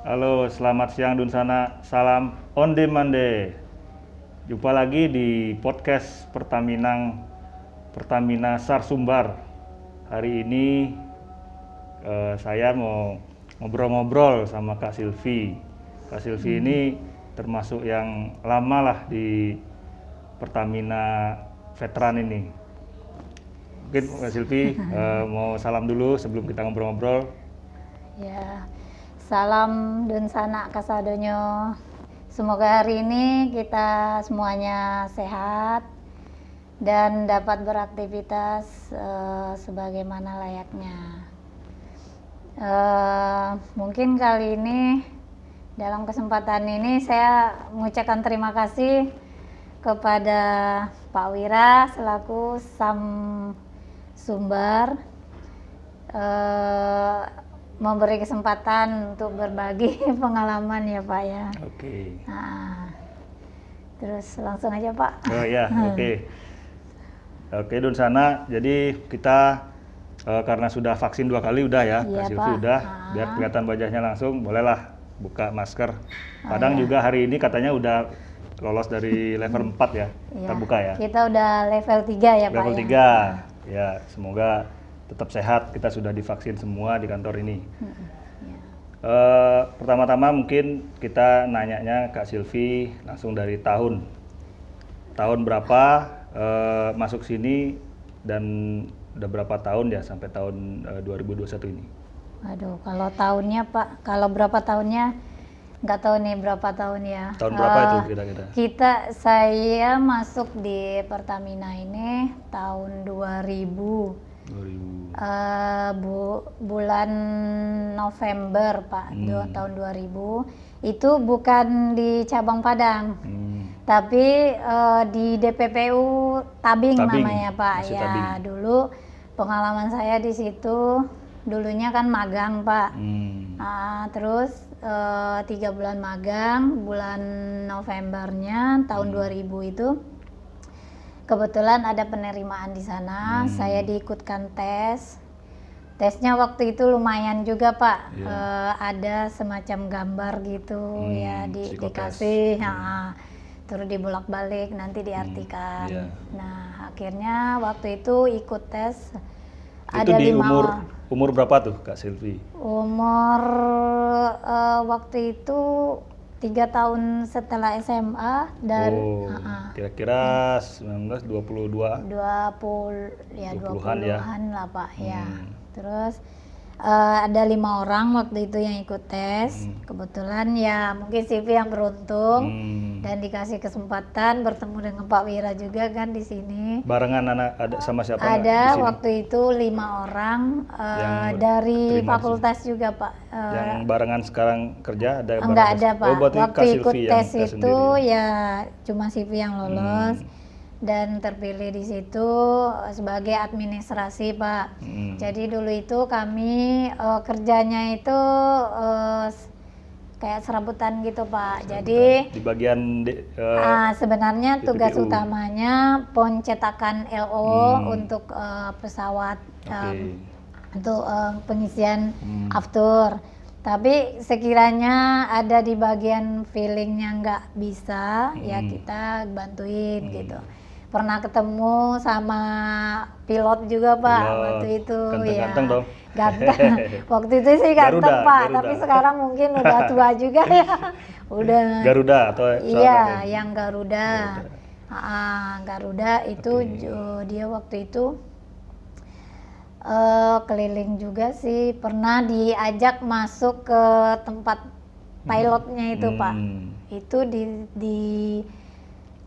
Halo, selamat siang Dunsana. Salam on demand day. Jumpa lagi di podcast Pertamina SAR Sumbar. Hari ini saya mau ngobrol-ngobrol sama Kak Silvi. Kak Silvi ini termasuk yang lama lah di Pertamina veteran ini. Mungkin Kak Silvi mau salam dulu sebelum kita ngobrol-ngobrol. Ya, salam Dunsana Kasadonyo. Semoga hari ini kita semuanya sehat dan dapat beraktivitas sebagaimana layaknya. Mungkin kali ini dalam kesempatan ini saya mengucapkan terima kasih kepada Pak Wira selaku Sam Sumbar memberi kesempatan untuk berbagi pengalaman ya Pak ya. Oke. Nah, terus langsung aja Pak. Oh ya, oke. Oke Dunsana, jadi kita karena sudah vaksin 2 kali udah ya, Iya, Kak Silvi Pak. udah, biar kelihatan wajahnya langsung, bolehlah buka masker. Padang juga hari ini katanya udah lolos dari level 4 ya, Iya, terbuka ya. kita udah level 3 ya Pak Level ya. 3, ya semoga tetap sehat, kita sudah divaksin semua di kantor ini. Pertama-tama mungkin kita nanyanya Kak Silvi langsung dari tahun berapa masuk sini dan udah berapa tahun ya sampai tahun 2021 ini? Waduh, kalau tahunnya Pak, kalau berapa tahunnya nggak tahu nih berapa tahun ya. Tahun berapa itu kira-kira? Saya masuk di Pertamina ini tahun 2000. Bulan November Pak, tahun 2000 itu bukan di cabang Padang, tapi di DPPU Tabing namanya Pak. Ya Tabing. dulu pengalaman saya di situ dulunya kan magang Pak. Terus 3 bulan magang, bulan Novembernya tahun 2000 itu kebetulan ada penerimaan di sana, saya diikutkan tes. Tesnya waktu itu lumayan juga Pak, ada semacam gambar gitu ya dikasih, terus dibolak-balik nanti diartikan. Nah akhirnya waktu itu ikut tes. Itu ada di umur berapa tuh Kak Silvi? Umur waktu itu 3 tahun setelah SMA dan kira-kira 1922 ya 20-an ya. 20-an lah Pak ya. Terus ada 5 orang waktu itu yang ikut tes. Kebetulan ya mungkin CV yang beruntung dan dikasih kesempatan bertemu dengan Pak Wira juga kan di sini. Barengan anak ada sama siapa? Ada waktu itu 5 orang dari fakultas juga Pak. Yang barengan sekarang kerja ada? Enggak ada Pak. Waktu ikut tes itu sendiri. ya cuma CV yang lolos. Dan terpilih di situ sebagai administrasi Pak. Jadi dulu itu kami kerjanya itu kayak serabutan gitu Pak. Jadi di bagian sebenarnya tugas DPPU. utamanya pencetakan LO untuk pesawat untuk pengisian aftur. Tapi sekiranya ada di bagian feelingnya nggak bisa, ya kita bantuin gitu. Pernah ketemu sama pilot juga Pak waktu itu. Ganteng-ganteng dong. Ganteng. Waktu itu sih ganteng Pak, tapi sekarang mungkin udah tua juga ya. Udah. Garuda atau iya, yang Garuda. Garuda itu dia waktu itu keliling juga sih. Pernah diajak masuk ke tempat pilotnya itu Pak. Itu di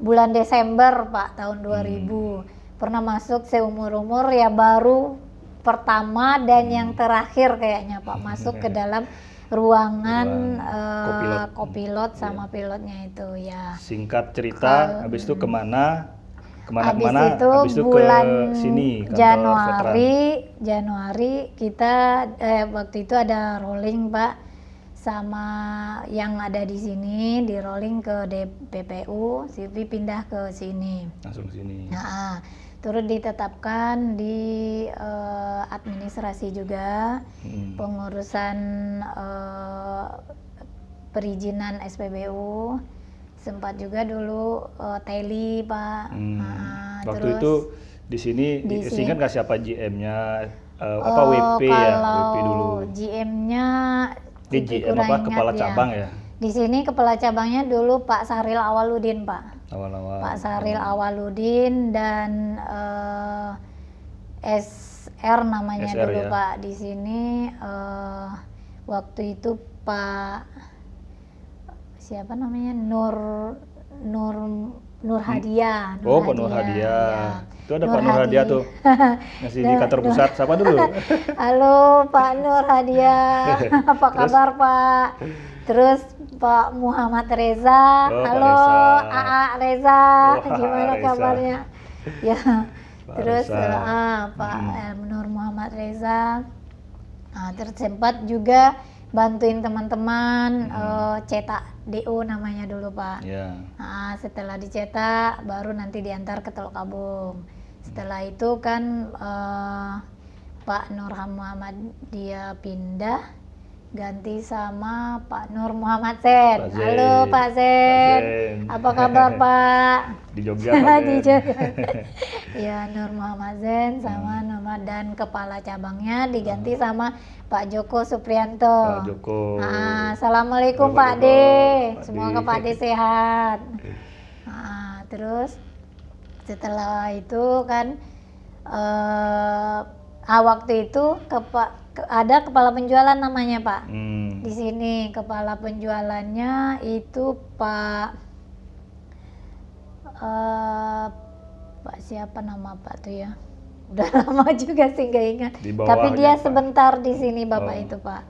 bulan Desember Pak tahun 2000. Pernah masuk seumur-umur ya, baru pertama dan yang terakhir kayaknya Pak masuk ke dalam ruangan kopilot sama pilotnya itu ya. Singkat cerita, habis itu kemana? Habis itu bulan sini, Januari kita waktu itu ada rolling Pak sama yang ada di sini, di rolling ke DPPU, CV pindah ke sini. Langsung sini. Nah, turut ditetapkan di administrasi juga, pengurusan perizinan SPBU, sempat juga dulu teli Pak. Waktu Terus itu di sini disingkat nggak siapa GM-nya? Apa WP ya? WP dulu. GM-nya Di GM apa? Kepala cabang ya? Di sini kepala cabangnya dulu Pak Sahril Awaludin Pak. Awal-awal. Pak Sahril Awaludin dan SR namanya SR, dulu ya. Pak. Di sini waktu itu Pak siapa namanya Nur Hadiah. Oh, Pak Nur Hadiah. Itu ada Pak Nur Hadiah tuh. Masih di kantor pusat. Siapa dulu? Halo Pak Nur Hadiah. Apa kabar Pak? Terus Pak Muhammad Reza. Oh, halo Pak Reza. AA Reza. Wah, Gimana Reza. kabarnya? Ya. Pak Terus Reza. Pak Nur Muhammad Reza. Nah, terus sempat juga bantuin teman-teman cetak DO namanya dulu Pak. Ya. Nah, setelah dicetak baru nanti diantar ke Teluk Kabung. Setelah itu kan Pak Nur Muhammad dia pindah ganti sama Pak Nur Muhammad Sen. Pak Zen. Halo Pak Sen. Apa kabar Pak? Di Jogja Pak Di Zen. Jogja. Ya, Nur Muhammad Zen sama nama dan kepala cabangnya diganti sama Pak Joko Suprianto. Pak Joko. Assalamualaikum Pak Pak D. Joko. Semoga Pak D sehat. Terus setelah itu kan waktu itu ada kepala penjualan namanya Pak. Di sini kepala penjualannya itu Pak siapa nama Pak tuh ya? Udah lama juga sih nggak ingat. Tapi dia Pak. sebentar di sini Bapak itu Pak.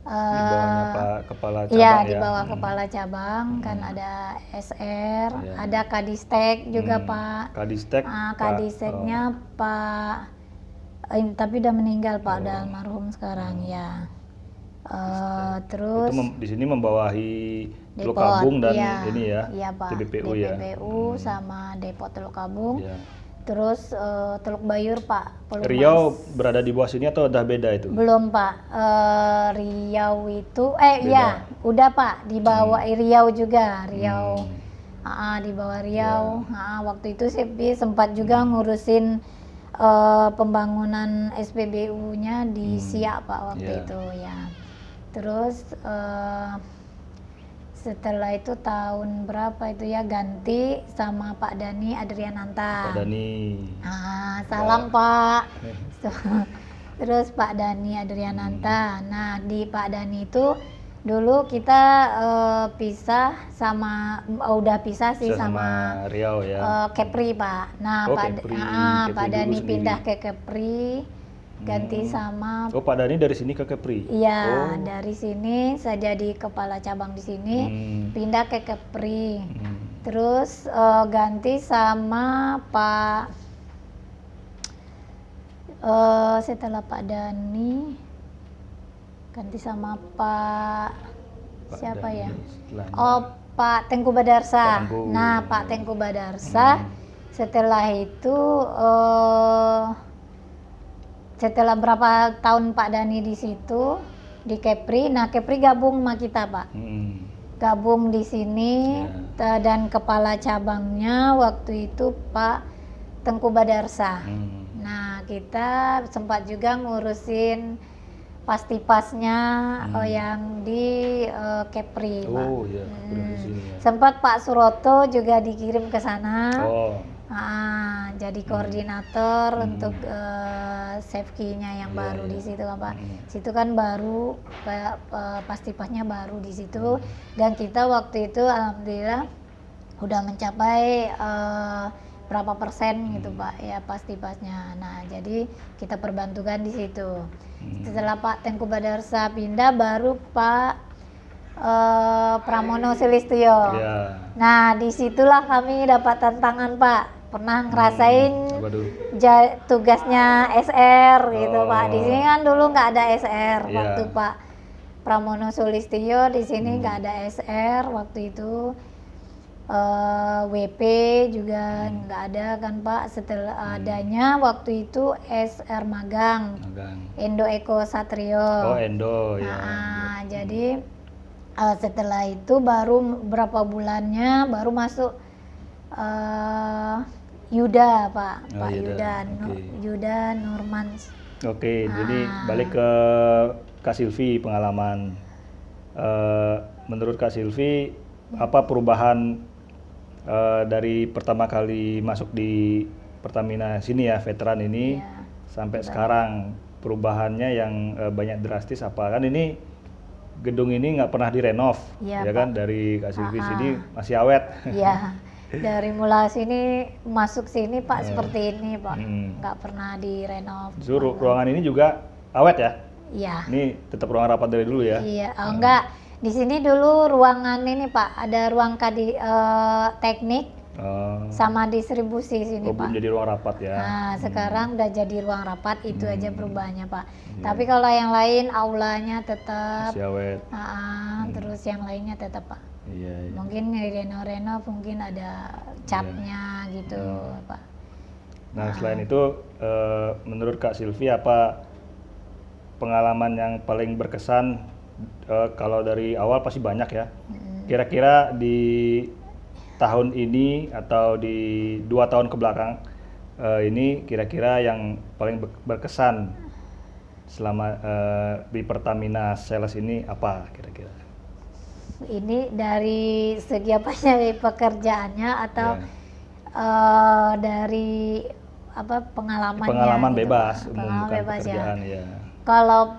Di bawahnya Pak Kepala Cabang Iya, ya? di bawah kepala cabang kan ada SR, Ya. ada Kadistek juga Pak. Kadistek. Kadisteknya Pak, tapi udah meninggal Pak, udah almarhum sekarang ya. Terus itu di sini membawahi Teluk Depot, Kabung dan iya, ini ya, iya Pak, TBPU ya. TBPU sama Depot Teluk Kabung. Ya. Terus Teluk Bayur Pak, Pelumas. Riau berada di bawah sini atau udah beda itu? Belum Pak, Riau itu Beda. ya udah Pak di bawah Riau juga Riau. Di bawah Riau. Waktu itu saya sempat juga ngurusin pembangunan SPBU-nya di Siak Pak waktu itu ya. Terus setelah itu tahun berapa itu ya ganti sama Pak Dani Adriananta. Pak Dani. Salam Pak. Terus Pak Dani Adriananta. Nah di Pak Dani itu dulu kita pisah sama udah pisah sih sama Riau ya. Kepri Pak. Nah Kepri. Pak Kepri Dani dulu pindah sendiri. ke Kepri. Ganti sama Oh, Pak Dani dari sini ke Kepri? Iya, dari sini saya jadi kepala cabang di sini, pindah ke Kepri. Terus ganti sama Pak setelah Pak Dani ganti sama Pak siapa Dani ya? setelahnya. Pak Tengku Badarsa. Pak Tengku. Nah, Pak Tengku Badarsa setelah itu setelah berapa tahun Pak Dani di situ di Kepri, nah Kepri gabung sama kita Pak, gabung di sini dan kepala cabangnya waktu itu Pak Tengku Badarsa. Nah kita sempat juga ngurusin pastipasnya yang di Kepri Pak. Oh iya, di sini ya. Sempat Pak Suroto juga dikirim ke sana. Oh. Jadi koordinator untuk Safety-nya yang baru di situ kan Pak. Situ kan baru pastipasnya baru di situ dan kita waktu itu alhamdulillah udah mencapai berapa persen gitu Pak ya pastipasnya. Nah jadi kita perbantukan di situ. Setelah Pak Tengku Badarsa pindah baru Pak Pramono Sulistyo. Nah disitulah kami dapat tantangan Pak. Pernah ngerasain tugasnya SR gitu Pak. Di sini kan dulu nggak ada SR waktu Pak Pramono Sulistyo di sini nggak ada SR waktu itu. WP juga nggak ada kan Pak. Setelah adanya waktu itu SR Magang. Endo Eko Satrio. Oh Endo ya. Jadi Setelah itu baru berapa bulannya baru masuk Yuda Pak, Pak Yuda, Yuda Nurman. Oke, jadi balik ke Kak Silvi pengalaman. Menurut Kak Silvi, apa perubahan dari pertama kali masuk di Pertamina sini ya, veteran ini, sampai sekarang perubahannya yang banyak drastis apa? Kan ini gedung ini nggak pernah direnov, ya kan? Dari Kak Silvi sini masih awet. Iya, dari mulai sini masuk sini Pak seperti ini Pak, nggak pernah direnov. Ruangan ini juga awet ya? Iya. Ini tetap ruang rapat dari dulu ya? Iya, enggak. Di sini dulu ruangan ini Pak, ada ruang teknik sama distribusi sini Pak. Belum jadi ruang rapat ya? Nah, sekarang udah jadi ruang rapat, itu aja perubahannya Pak. Tapi kalau yang lain aulanya tetap. Masih awet. Terus yang lainnya tetap Pak. Iya. Mungkin renov mungkin ada catnya gitu Pak. Nah selain itu, menurut Kak Silvi apa pengalaman yang paling berkesan? Kalau dari awal pasti banyak ya. Kira-kira di tahun ini atau di 2 tahun ke belakang ini kira-kira yang paling berkesan selama di Pertamina Sales ini apa kira-kira? Ini dari segi apanya, pekerjaannya atau dari apa pengalamannya? Pengalaman gitu, bebas, pengalaman bukan bebas pekerjaan ya. ya. Kalau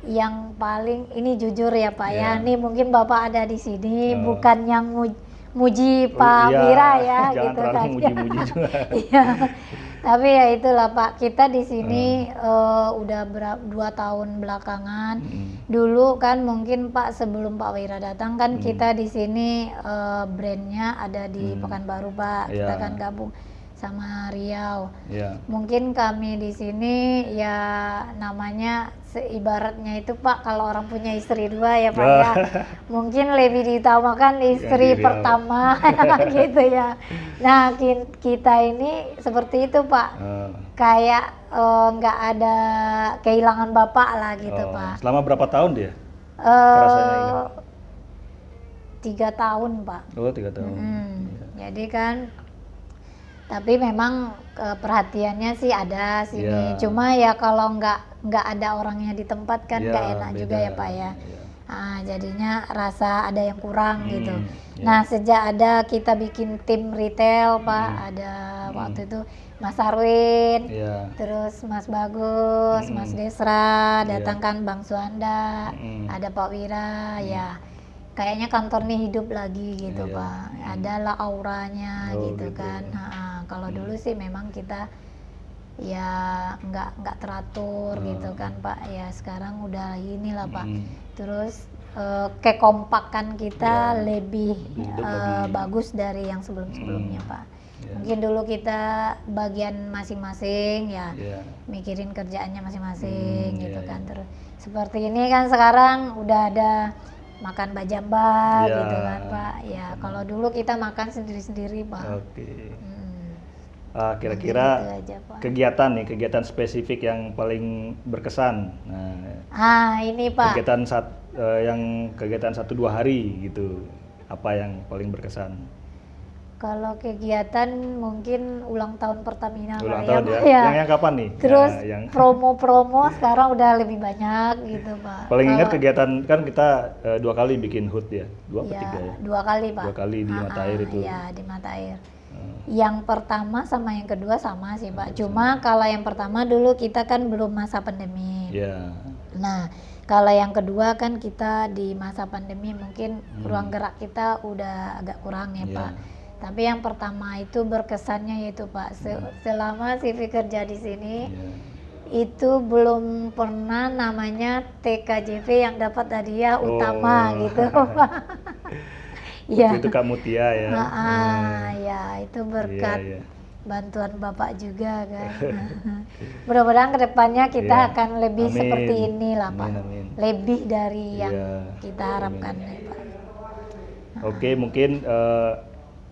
yang paling ini jujur ya Pak ya, ini mungkin Bapak ada di sini bukan yang muji Pak Wira ya, jangan gitu terlalu kan. muji-muji juga. Iya. Tapi ya itulah Pak, kita di sini udah 2 tahun belakangan. Dulu kan mungkin Pak sebelum Pak Wira datang kan kita di sini brandnya ada di Pekanbaru Pak. Kita kan gabung sama Riau. Mungkin kami di sini ya namanya ibaratnya itu Pak, kalau orang punya istri 2 ya Pak ya, mungkin lebih diutamakan istri pertama gitu ya. Nah kita ini seperti itu Pak, kayak nggak ada kehilangan bapak lah gitu Pak. Selama berapa tahun dia? 3 tahun Pak. Oh 3 tahun. Jadi kan tapi memang perhatiannya sih ada sini, cuma ya kalau nggak ada orangnya di tempat kan nggak enak beda juga ya Pak ya. Nah, jadinya rasa ada yang kurang gitu. Nah sejak ada kita bikin tim retail Pak, ada waktu itu Mas Arwin, terus Mas Bagus, Mas Desra, datang kan Bang Suanda, ada Pak Wira, ya kayaknya kantor nih hidup lagi gitu Pak, adalah auranya gitu kan. Kalau dulu sih memang kita ya nggak teratur gitu kan Pak, ya sekarang udah inilah Pak. Terus kekompakan kita lebih bagus dari yang sebelum-sebelumnya Pak. Mungkin dulu kita bagian masing-masing ya, mikirin kerjaannya masing-masing gitu kan. Terus seperti ini kan sekarang udah ada makan bajamba gitu kan Pak. Ya kalau dulu kita makan sendiri-sendiri Pak. Kira-kira kegiatan spesifik yang paling berkesan. Nah, ini Pak. Kegiatan 1-2 hari gitu. Apa yang paling berkesan? Kalau kegiatan mungkin ulang tahun Pertamina ulang tahun ya. Yang kapan nih? Terus promo-promo sekarang udah lebih banyak gitu Pak. Paling ingat kegiatan kan kita 2 kali bikin HUT ya, 2 atau 3 ya? 2 kali Pak. 2 kali di Mata Air itu. Iya di Mata Air. Yang pertama sama yang kedua sama sih Pak. Cuma kalau yang pertama dulu kita kan belum masa pandemi. Nah kalau yang kedua kan kita di masa pandemi mungkin ruang gerak kita udah agak kurang ya Pak. Tapi yang pertama itu berkesannya yaitu Pak, selama Silvi kerja di sini itu belum pernah namanya TKJV yang dapat hadiah utama gitu Pak. Itu Kak Mutia ya. Ya itu berkat bantuan Bapak juga kan. Mudah-mudahan kedepannya kita akan lebih seperti ini lah Pak. Lebih dari yang kita harapkan ya Pak. Oke, mungkin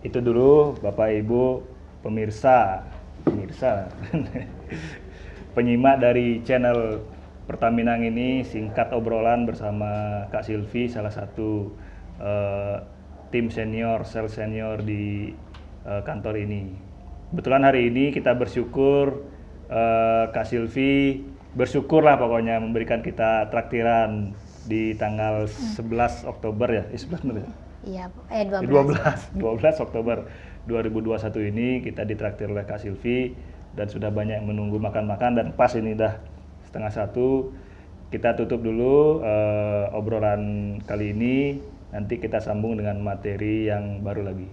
itu dulu Bapak Ibu pemirsa penyimak dari channel Pertamina ini singkat obrolan bersama Kak Silvi, salah satu tim senior, sales senior di kantor ini. Kebetulan hari ini kita bersyukur, Kak Silvi bersyukurlah pokoknya memberikan kita traktiran di tanggal 11 Oktober ya, 11 bener ya? Iya, 12 Oktober 2021 ini kita ditraktir oleh Kak Silvi dan sudah banyak yang menunggu makan-makan, dan pas ini dah 12:30. Kita tutup dulu obrolan kali ini, nanti kita sambung dengan materi yang baru lagi.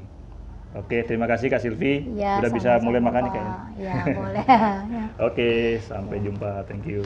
Oke, terima kasih Kak Silvi. Ya, sudah bisa mulai makan nih Pak. kayaknya. Ya, boleh. Ya. Oke, sampai jumpa. Thank you.